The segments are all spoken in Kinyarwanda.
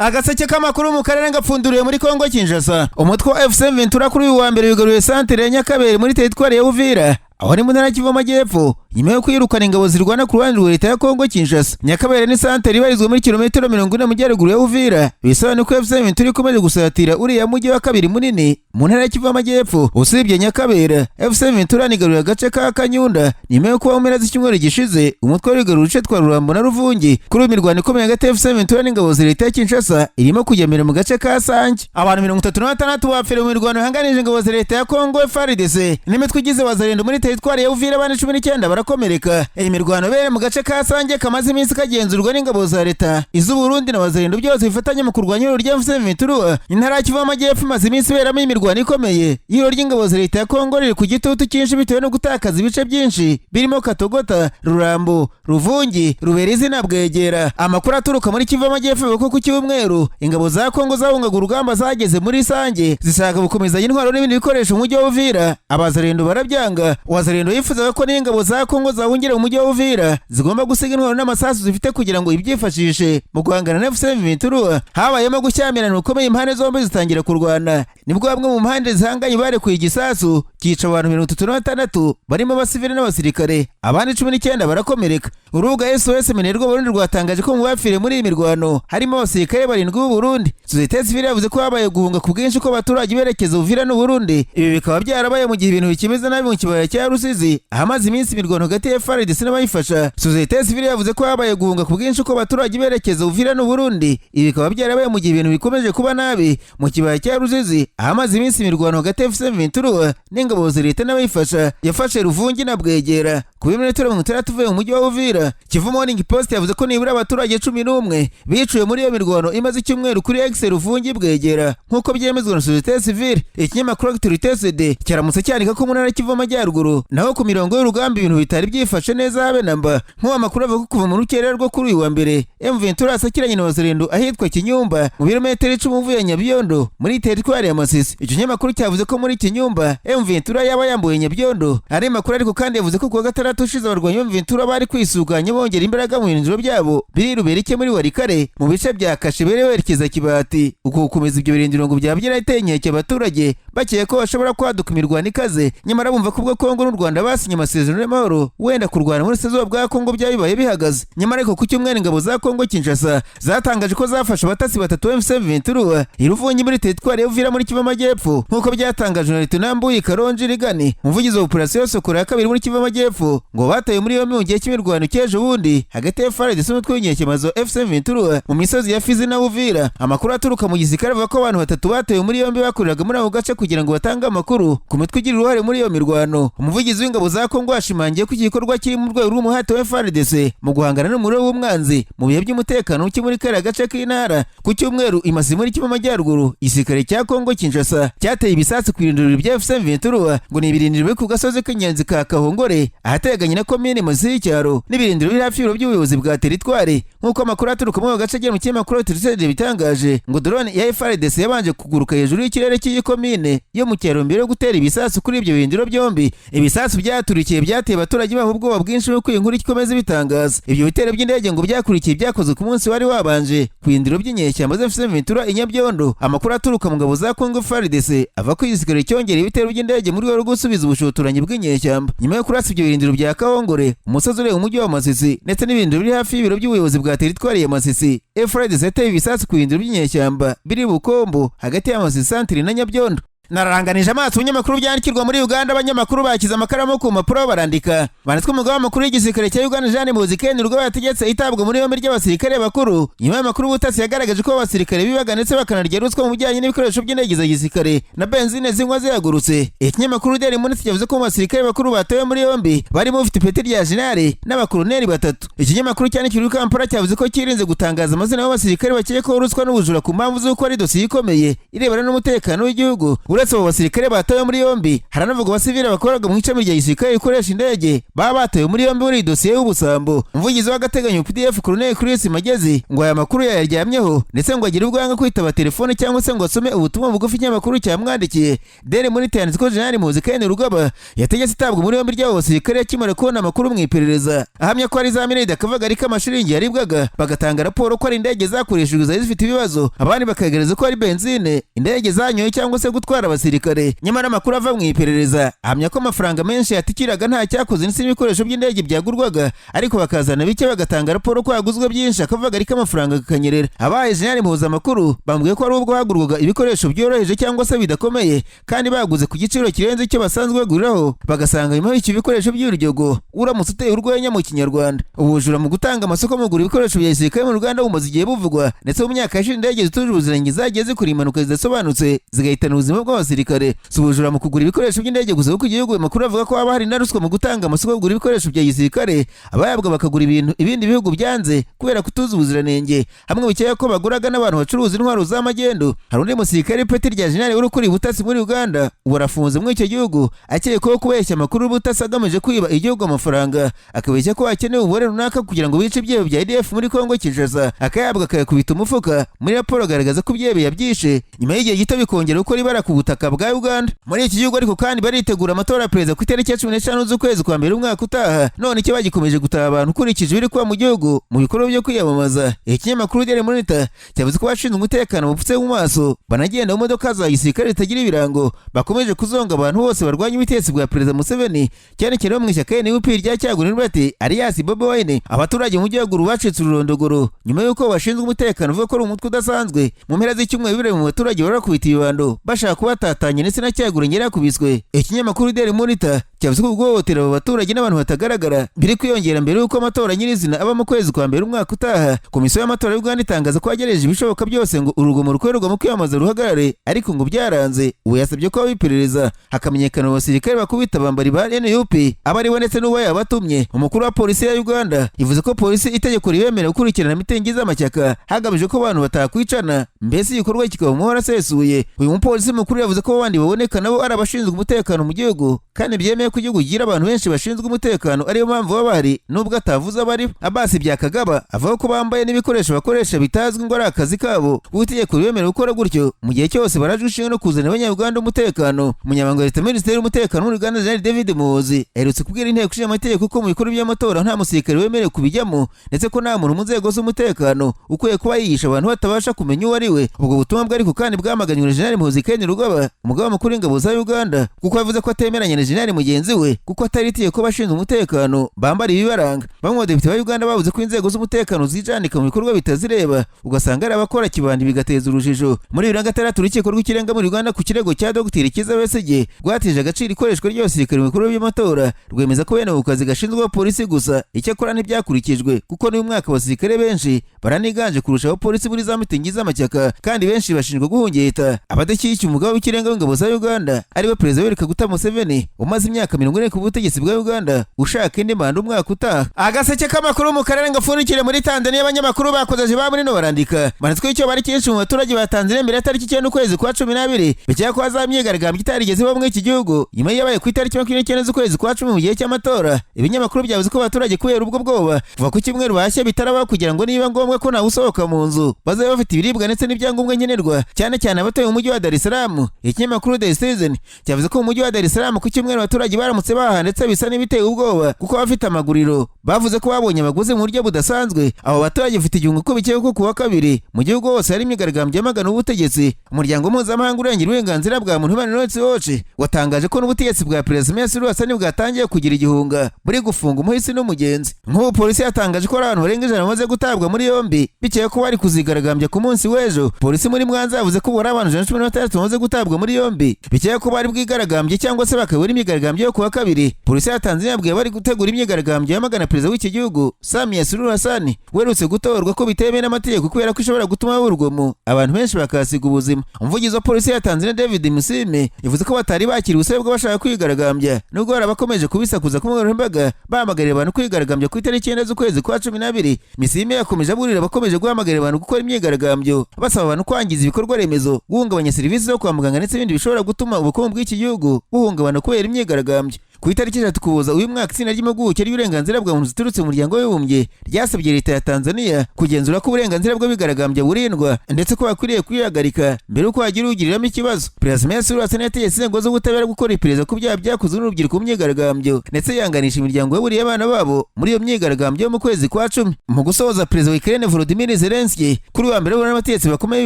Agaseke k'amakuru mu karere gapfunduriye muri Kongo Kinshasa. Umutwe wa M23 kuri uyu wa mbere wigaruye santere ya Nyakabere muri teritwari ya Uvira, aho ni mu ntara y'Amajyepfo, nyuma yo kwirukana ingabo zirwana ku ruhande rwa leta ya Kongo Kinshasa. Nyakabere ni santere ibarizwa muri kilometero 40 mu majyaruguru ya Uvira. Bisobanuye ko M23 ikomeje gusatira uriya mujyi wa kabiri munini mu ntara y'Amajyepfo. Usibye Nyakabere, M23 nigaruye agace ka Kanyunda nyuma yo kuba mu mpera z'icyumweru gishize umutwe wigaruye uduce twa Rurambo na Ruvungi. Kuri imirwano ikomeye hagati ya M23 n'ingabo za leta ya Kinshasa irimo kujya mbere mu gace ka Sange. Abantu 36 bapfiriye mu mirwano hanganije ingabo za leta ya Kongo FARDC n'imitwe igize wazarendo muri teritwari ya Uvira. Abana 19 barakomereka. Iyi mirwano bere mu gace ka Sange kamaze iminsi kagenzurwa n'ingabo za leta iz'u Burundi na wazarendo byose bifatanye mu kurwanya urwo rya M23. Intara y'Amajyepfo imaze iminsi beramo imirwano ikomeye. Iro ry'ingabo za leta ya Kongo riri ku gitutu cyinshi bitewe no gutakaza ibice byinshi birimo Katogota, Rurambo, Ruvungi, Ruberizi na Bwegera. Amakuru aturuka muri Amajyepfo avuga ko ku cyumweru ingabo za Kongo zahungaga urugamba zageze muri Sange zishaka gukomezanya intwaro n'ibindi bikoresho mu mujyi wa Uvira. Abazarendo barabyanga. Wazarendo yifuzaga ko n'ingabo za Kongo zahungira mu mujyi wa Uvira zigomba gusiga intwaro n'amasasu zifite kugira ngo ibyifashishe mu guhangana na M23. Habayemo gushyamirana ukomeye, impande zombi zitangira kurwana. Nibwo bamwe mu mpande zihanganye barekuye igisasu cyica abantu 36 barimo abasivili n'abasirikare, abandi 19 barakomereka. Urubuga SOS Minerwa Burundi rwatangaje ko mu bapfiriye muri iyi mirwano harimo abasirikare 7 b'u Burundi. Sosiyete sivile yavuze ko habaye guhunga ku bwinshi ko abaturage berekeza Uvira n'u Burundi. Ibi bikaba byarabaye mu gihe ibintu bikimeze nabi mu kibaya cya Rusizi ahamaze iminsi imirwano hagati ya FARDC n'abayifasha. Sosiyete sivile yavuze ko habaye guhunga ku bwinshi ko abaturage berekeza Uvira n'u Burundi. Ibi bikaba byarabaye mu gihe ibintu bikomeje kuba nabi mu kibaya cya Rusizi ahamaze iminsi imirwano hagati ya M23 n'ingabo za leta n'abayifasha. Yafashe Ruvungi na Bwegera ku birometero 30 uvuye mu mujyi wa Uvira. Kivu Morning Post yavuze ko nibura abaturage 11 biciwe muri iyo mirwano imaze icyumweru kuri X Ruvungi Bwegera nk'uko byemezwa na Sosiyete Sivile. Ikinyamakuru Actualité cyaramutse cyandika ko mu ntara Kivu Amajyaruguru naho ku mirongo y'urugamba ibintu bitari byifashe neza habe namba. Nk'uwo makuru avuga ko kuva mu rukerera rwo kuri uyu wa mbere M23 asakiranye na wazarendo ahitwa Kinyumba mu birometero 10 uvuye Nyabyondo muri teritwari ya Masisi. Icyo kinyamakuru cyavuze ko muri Kinyumba M23 yaba yambuye Nyabyondo. Ari makuru ariko kandi yavuze ko kuwa gatandatu ushize abarwanyi M23 bari kwisuganya bongera imbaraga mu birindiro byabo biri Ruberike muri Warikare mu bice bya Kashebere werekeza Kibati. Uko gukomeza ibyo birindiro ngo byabyira itenyeke abaturage bakeye ko bashobora kwaduka imirwano ikaze, nyamara bumva ko ubwo Kongo n'u Rwanda basinye amasezerano y'amahoro wenda kurwana muri sezo bwa Kongo byabibaye bihagaze. Nyamara ariko ku cyumweru ingabo za Kongo Kinshasa zatangaje ko zafashe abatasi 3 M23 Iruvungi muri teritwari ya Uvira muri Amajyepfo nk'uko byatangajwe na Leta Mbuyi Karonji Rigani, umuvugizi wa operasiyo Sokora ya kabiri muri Amajyepfo, ngo bataye muri yo mu gihe cy'imirwano cyeje bundi hagati ya FARDC n'umutwe w'inyeshyamba M23 mu misozi ya Fizi na Uvira. Amakuru aturuka mu gisirikare avuga ko abantu 3 bataye muri yombi bakoreraga muri ako gace kugira ngo batange amakuru ku mitwe igira uruhare muri iyo mirwano. Umuvugizi w'ingabo za Kongo ashimangiye ko igikorwa kiri mu rwego rw'umuhate wa FARDC mu guhangana n'umuriro w'umwanzi mu bihe by'umutekano uki muri kare gace k'intara. Ku cyumweru imasi muri Amajyaruguru igisirikare cya Kongo Kinshasa cyateye ibisatsi ku birindiro bya M23 ngo ni ibirindiro biri ku gasozi k'Inyenzi ka Kahongore ahateganye na komine Masisi cyaro n'ibirindiro biri hafi y'ibiro by'ubuyobozi bwa teritwari. Nk'uko amakuru aturuka mu gace agera mu kinyamakuru Actualité bitangaje, ngo drone ya FARDC yabanje kuguruka hejuru y'ikirere cy'iyi komine yo mu cyaro mbere yo gutera ibisasu kuri ibyo birindiro byombi. Ibisasu byaturikiye byateye abaturage baho ubwoba bwinshi no kwinkuru ikomeza bitangaza. Ibyo bitero by'indege ngo byakurikiye byakozwe ku munsi wari wabanje ku birindiro by'inyeshyamba M23 i Nyabyondo. Amakuru aturuka mu ngabo za Kongo FARDC ava ko igisirikare cyongera ibitero by'indege muri rwo gusubiza ubushotoranyi bw'inyeshyamba nyuma yo kurasa ibyo birindiro bya Kahongore, umusozi uri mu mujyi wa Masisi ndetse n'ibirindiro biri hafi y'ibiro by'ubuyobozi bwa teritwari ya Masisi. FARDC yateye ibisasu ku birindiro by'inyeshyamba biri Bukombo hagati ya Masisi Centre na Nyabyondo. Nararanganije amaso ibinyamakuru byandikirwa muri Uganda. Abanyamakuru bakiza amakaramu ku mpapuro barandika. Banditswe umugaba w'amakuru w'igisirikare cya Uganda Jean Muzikeni urwo yategetse itabwa muri yombi ry'abasirikare bakuru nyuma y'amakuru ubutasi yagaragaje ko abasirikare bibaga ndetse bakanarya ruswa mu bijyanye n'ibikoresho by'indege za gisirikare na benzine zinywa zihagurutse. Ikinyamakuru Daily Monitor cyavuze ko abasirikare bakuru batawe muri yombi barimo ufite ipeti rya General n'abakoloneri 3. Ikinyamakuru cyandikirwa Kampala cyavuze ko kirinze gutangaza amazina y'abasirikare bakekwaho ruswa n'ubujura ku mpamvu z'uko ari dosiye ikomeye irebana n'umutekano w'igihugu. uretse abo basirikare batawe muri yombi haranavuga abasivile bakoraga mu icami rya gisirikare rikoresha indege baba batawe muri yombi muri dosiye y'ubusambo. Umuvugizi w'agateganyo PDF Koloneri Chris Magezi ngo aya makuru yayaryamyeho ndetse ngo agire ubwanga kwitaba telefone cyangwa se ngo asome ubutumwa bugufi cy'amakuru cyamwandikiye. Daily Monitor yanditse ko General Muhoozi Ken Rugaba yategetse itabwa muri yombi ry'abo basirikare akimara kubona amakuru mu iperereza, ahamya ko ari za minede akavagari k'amashiringi yaribwaga, bagatanga raporo ko ari indege zakoreshejwe zari zifite ibibazo, abandi bakagereza ko ari benzine indege zanyoye cyangwa se gutwara abasirikare. Nyamara amakuru ava mu iperereza ahamya ko amafaranga menshi yatikiraga nta cyakoze n'isi n'ibikoresho by'indege byagurwaga, ariko bakazana bike bagatanga raporo ko yaguzwe byinshi akavagari k'amafaranga kakanyerera. Abaye General Muhoozi amakuru bambwiye ko ari ubwo hagurwaga ibikoresho byoroheje cyangwa se bidakomeye kandi baguze ku giciro kirenze icyo basanzwe baguriraho, bagasanga nyuma y'icyo bikoresho by'urugendo uramutse uteye urwenya mu kinyarwanda. Ubujura mu gutanga amasoko mu gura ibikoresho bya gisirikare mu Rwanda bumaze igihe buvugwa, ndetse mu myaka yashize indege zituje ubuziranenge zagiye zikora impanuka zidasobanutse zigahitana ubuzima bw'abasirikare. Si ubujura mu kugura ibikoresho by'indege gusa kuko igihugu amakuru avuga ko haba hari na ruswa mu gutanga amasoko kugura ibikoresho bya gisirikare, abayabwa bakagura ibintu ibindi bihugu byanze kubera kutuza ubuziranenge, hamwe bikeye ko baguraga n'abantu bacuruza intwaro z'amagendo. Hari undi musirikare peti rya General uri kuri ubutasi muri Uganda ubu arafunze muri icyo gihugu akekwaho kubeshya amakuru y'ubutasi agamije kwiba igihugu amafaranga, akabeshya ko akeneye umubare runaka kugira ngo bice ibyebo bya IDF muri Kongo Kinshasa, akayabwa akayakubita umufuka. Muri raporo agaragaza ko ibyebo yabyishe nyuma y'igihe gito bikongera gukora ibara ku butaka bwa Uganda. Muri iki gihugu ariko kandi baritegura amatora ya perezida ku itariki ya 15 z'ukwezi kwa mbere umwaka utaha, none icyo bagikomeje gutaha abantu ukurikije biri kuba mu gihugu mu bikorwa byo kwiyamamaza. Ikinyamakuru Daily Monitor cyavuze ko bashinzwe umutekano bupfutse mu maso banagenda mu modoka za gisirikare zitagira ibirango bakomeje kuzonga abantu bose barwanya ubutegetsi bwa perezida Museveni, cyane cyane mu ishyaka NUP rya Cyagulanyi bati Alias Bobi Wine. Abaturage mu gihugu bacitse ururondogoro nyuma y'uko bashinzwe umutekano uvuga ko ari umutwe udasanzwe. Mu mpera z'icyumweru bibiri mu baturage barakubita ibibando bashaka kubatatanya ndetse na Cyagulanyi yarakubiswe. Ikinyamakuru Daily Monitor cyavuze ko guhohotera abo baturage n'abantu batagaragara biri kwiyongera mbere y'uko amatora nyirizina aba mu kwezi kwa mbere umwaka utaha. Komisiyo y'amatora y'u Rwanda itangaza ko yagereje ibishoboka byose ngo urugomo rukorerwa mu kwiyamamaza ruhagarare, ariko ngo byaranze. Ubu yasabye ko abiperereza hakamenyekana abasirikare bakubita abambari ba NUP abariwe ndetse n'uwo yabatumye. Umukuru wa polisi ya Uganda ivuze ko polisi itegeko ribemerera gukurikirana mitingi z'amashyaka hagamijwe ko abantu batakwicana, mbese igikorwa kikaba mu asesuye. Uyu mupolisi mukuru yavuze ko abandi baboneka nabo ari abashinzwe umutekano mu gihugu kandi byemeye ko igihugu kigira abantu benshi bashinzwe umutekano, ariyo mpamvu baba bahari nubwo atavuze abari. Abasi Byakagaba avuga ko bambaye n'ibikoresho bakoresha bitazwi ngo ari akazi kabo, itegeko ribemerera gukora gutyo mu gihe cyose barajwe inshinga no kuzanira abanyarwanda umutekano. Umunyamabanga wa leta minisitiri w'umutekano muri Uganda General David Muhoozi aherutse kubwira inteko ishinga amategeko ko mu bikorwa by'amatora nta musirikare wemerewe kubijyamo, ndetse ko nta muntu mu nzego z'umutekano ukwiye kuba yihisha abantu batabasha kumenya uwo ari we. Ubwo butumwa bwariko kandi bwamaganywe na General Muhoozi Ken Rugaba, umugaba mukuru w'ingabo za Uganda, kuko yavuze ko atemeranya na General mugenzi we kuko atari itegeko bashinzwe umutekano bambara ibibaranga. Bamwe mu badepite ba Uganda bavuze ko inzego z'umutekano zijanika mu bikorwa bitazireba, ugasanga ari abakora kibandi bigateza urujijo. Muri 2006 urukiko rw'ikirenga muri Uganda ku kirego cya Dr. Kiza Besigye rwateje agaciro ikoreshwa ry'abasirikare mu bikorwa by'amatora, rwemeza ko bene ako kazi gashinzwe polisi gusa. Icyakora ntibyakurikijwe kuko n'uyu mwaka abasirikare benshi baraniganje kurusha abapolisi muri za mitingi z'amashyaka, kandi benshi bashinjwa guhungeta. Abadashyigikiye umugaba w'ikirenga w'ingabo za Uganda ariwe Perezida Yoweri Kaguta Museveni umaze imyaka 40 ku butegetsi bwa Uganda ushaka indi manda umwaka utaha. Agaseke k'amakuru mu karere ngafurikire muri Tanzania abanyamakuru bakozeje ba muri no barandika banditswe icyo bari cyinshi mu baturage ba Tanzania mbere tariki 9 ukwezi kwa 12 bikeye ko hazamyigaragambye itarigeze bo mu iki gihugu nyuma yabaye ku itariki 29 z'ukwezi kwa 10 mu gihe cy'amatora. Ibinyamakuru byavuze ko abaturage kubera ubwo bwoba kuva ku kimweru bashye bitaraba kugira ngo niba ngombwa ko nawe usohoka mu nzu bazabe bafite ibiribwa ndetse n'ibyangombwa nkenerwa, cyane cyane abatuye mu mujyi wa Dar es Salaam. Ikinyamakuru The Citizen cyavuze ko mu mujyi wa Dar es Salaam ku kimweru abaturage baramutse baha ndetse bisa n'ibiteye ubwoba kuko bafite amaguriro bavuze ko babonye abaguzi mu buryo budasanzwe. Abo baturage bafite igihungu ko bikeye ko kuwa kabiri mu gihugu hose hari imyigaragambyo yamagana ubutegetsi. Umuryango mpuzamahanga urengera uburenganzira bwa muntu Human Rights Watch watangaje ko n'ubutegetsi bwa Perezida Samia Suluhu Hassan bwatangiye kugira igihunga buri gufunga umuhisi n'umugenzi. Nk'ubu polisi yatangaje ko abantu barenga 100 bamaze gutabwa muri yombi bikeye ko bari kuzigaragambya ku munsi w'ejo. Polisi muri Mwanza yavuze ko buri abantu 16 bamaze gutabwa muri yombi bikeye ko bari bwigaragambye cyangwa se bakabura imyigaragambyo myigaragambyo yo kuwa kabiri, polisi ya Tanzania yabwiye bari gutegura imyigaragambyo yamagana perezida w'iki gihugu Samia Suluhu Hassan werutse gutorwa ko bitemewe n'amategeko kubera ko ishobora gutuma urugomo abantu benshi bakasiga ubuzima. Umuvugizi wa polisi ya Tanzania David Musime yavuze ko batari bakiri ubusabe bw'abashaka kwigaragambya nubwo barabakomeje kubisakuza ku mbuga bahamagarira abantu kwigaragambya ku itariki 9 z'ukwezi kwa 12. Musime yakomeje aburira abakomeje guhamagarira abantu gukora imyigaragambyo basaba abantu kwangiza ibikorwa remezo, guhungabanya serivisi zo kwa muganga ndetse n'ibindi bishobora gutuma ubukungu bw'iki gihugu buhungabana kubera imyigaragambyo. Ku itariki 3 Ukuboza uyu mwaka itsinda ry'impuguke ry'uburenganzira bwa muntu ziturutse mu muryango w'abibumbye ryasabye leta ya Tanzania kugenzura ko uburenganzira bw'abigaragambya burindwa ndetse ko bakwiriye kwihagarika mbere uko hagira ugiriramo ikibazo. Perezida Samia Suluhu Hassan yategetse inzego z'ubutabera gukora iperereza ku byaha byakozwe n'urubyiruko mu myigaragambyo ndetse yanganisha imiryango yaburiye abana babo muri iyo myigaragambyo mu kwezi kwa 10. Mu gusoza, perezida wa Ukraine Volodymyr Zelensky kuri wa mbere n'abategetsi bakomeye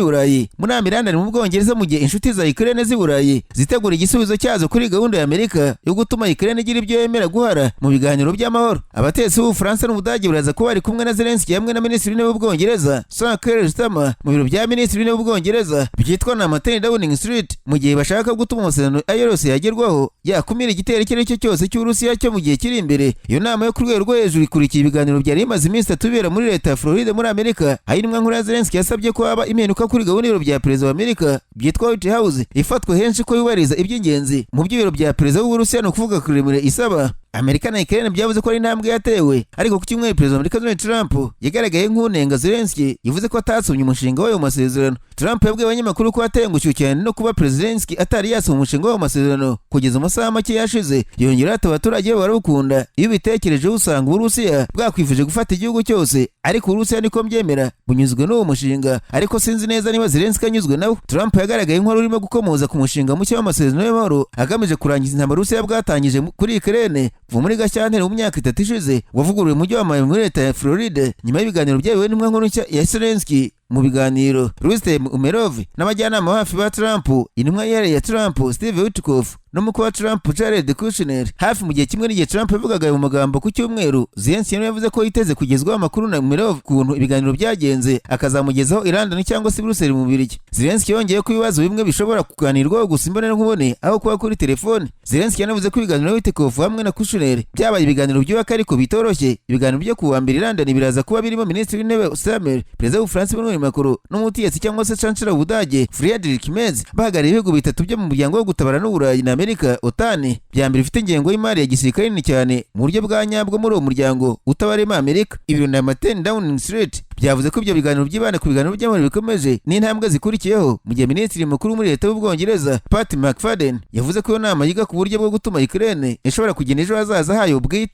b'Uburayi muri Amerika mu Bwongereza mu gihe inshuti za Ukraine z'Uburayi zitegura igisubizo cyazo kuri gahunda ya Amerika yo gutuma Ukraine igira ibyo yemera guhara mu biganiro by'amahoro. Abategetsi b'Ubufaransa n'Ubudage baraza kuba bari kumwe na Zelensky hamwe na Minisitiri w'Intebe w'Ubwongereza Keir Starmer mu biro bya Minisitiri w'Intebe w'Ubwongereza byitwa na 10 Downing Street mu gihe bashaka gutuma amasezerano yose yagerwaho yakumira igitero icyo aricyo cyose cy'Uburusiya cyo mu gihe kiri imbere. Iyo nama yo ku rwego rwo hejuru ikurikiye ibiganiro byari bimaze iminsi 3 bibera muri leta ya Florida muri Amerika, aho intumwa nkuru ya Zelensky yasabye ko haba impinduka kuri gahunda y'ibiro bya perezida wa Amerika byitwa White House ifatwa henshi ko yubahiriza iby'ingenzi mu by'ibiro bya perezida w'Uburusiya no kuvuga Kremlin isaba. Amerika na Ukraine byavuze ko ari intambwe yatewe, ariko ku cyumweru perezida wa Amerika Donald Trump yagaragaye nk'unenga Zelensky yavuze ko atasomye umushinga w'ayo masezerano. Trump yabwiye abanyamakuru ko atengushye cyane no kuba Zelensky atari yasoma umushinga w'ayo masezerano kugeza amasaha make yashize. Yongera ati abaturage barabukunda, iyo bitekereje usanga Uburusiya bwakwifuje gufata igihugu cyose, ariko Uburusiya niko mbyemera bunyuzwe n'uwo mushinga, ariko sinzi neza niba Zelensky anyuzwe nawe. Trump yagaragaye nk'uwari urimo gukomoza ku mushinga mushya w'amasezerano y'amahoro agamije kurangiza intambara Uburusiya bwatangije kuri Ukraine kuva muri Gashyantare mu myaka 3 ishize, wavuguruye umujyi wa Miami muri leta ya Florida nyuma y'ibiganiro byayobowe n'intumwa nkuru nshya ya Zelensky. Mu biganiro Rustem Umerov n'abajyanama hafi ba Trump, intumwa ya Trump Steve Witkoff n'umukuru wa Trump Jared Kushner hafi mu gihe kimwe n'igihe Trump yavugaga mu magambo ku cyumweru, Zelensky yavuze ko yiteze kugezwaho amakuru na Umerov kuntu ibiganiro byagenze akazamugezaho London cyangwa se Brussels mu Bubiligi. Zelensky yongeye ko ibibazo bimwe bishobora kuganirwaho gusa imbonera nkubone aho kuba kuri telefone. Zelensky yanavuze ko ibiganiro Witkoff hamwe na Kushner byabaye ibiganiro byubaka ariko bitoroshye. Ibiganiro byo kuwa mbere London biraza kuba birimo Minisitiri w'Intebe Starmer, perezida w'Ubufaransa Macron n'umutegetsi cyangwa se Chancellor w'Ubudage Friedrich Merz bahagarariye ibihugu bitatu byo mu muryango wo gutabara n'Uburayi na Amerika OTAN bya mbere bifite ingengo y'imari ya gisirikare nini cyane mu buryo bwa nyabwo muri uwo muryango utabarema Amerika. Ibiro na 10 Downing Street byavuze ko ibyo biganiro byibanda ku biganiro by'amahoro bikomeje n'intambwe zikurikiyeho mu gihe Minisitiri mukuru muri leta y'Ubwongereza Pat McFadden yavuze ko iyo nama yiga ku buryo bwo gutuma Ukraine ishobora kugena ejo hazaza hayo bwite.